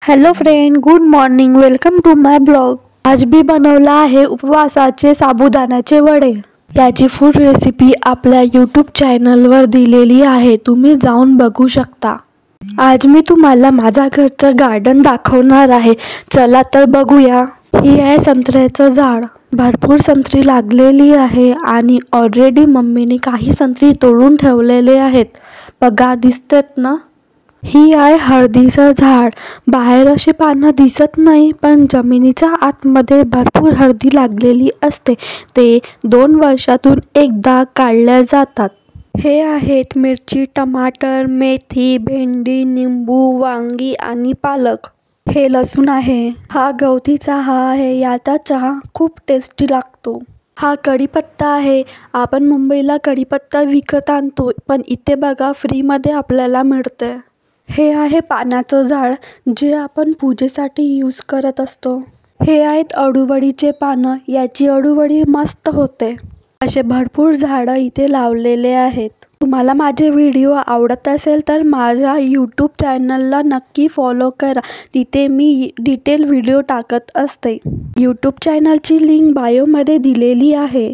Hello friend, good morning. Welcome to my blog. आज मी बनवला आहे उपवासाचे साबुदाण्याचे वडे. याची फूड रेसिपी आपल्या यूट्यूब चॅनलवर दिलेली आहे, तुम्ही जाऊन बघू शकता. आज मी तुम्हाला माझ्या घरचं गार्डन दाखवणार आहे. चला तर बघूया. ही आहे संत्र्याचं झाड. भरपूर संत्री लागलेली आहे आणि ऑलरेडी मम्मीने काही संत्री तोडून ठेवलेले आहेत. बघा, दिसतात ना. ही आहे हळदीचं झाड. बाहेर अशी पानं दिसत नाही, पण जमिनीच्या आतमध्ये भरपूर हळदी लागलेली असते. ते 2 वर्षातून एकदा काढल्या जातात. हे आहेत मिरची, टमाटर, मेथी, भेंडी, निंबू, वांगी आणि पालक. हे लसूण आहे. हा गवती चहा आहे. याचा चहा खूप टेस्टी लागतो. हा कढीपत्ता आहे. आपण मुंबईला कढीपत्ता विकत आणतो, पण इथे बघा फ्रीमध्ये आपल्याला मिळते. हे आहे पानाचं झाड, जे आपण पूजेसाठी यूज करत असतो. हे आहेत अळूवडीचे पानं. याची अळूवडी मस्त होते. असे भरपूर झाडं इथे लावलेले आहेत. तुम्हाला माझे व्हिडिओ आवडत असेल तर माझ्या यूट्यूब चॅनलला नक्की फॉलो करा. तिथे मी डिटेल व्हिडिओ टाकत असते. यूट्यूब चॅनलची लिंक बायोमध्ये दिलेली आहे.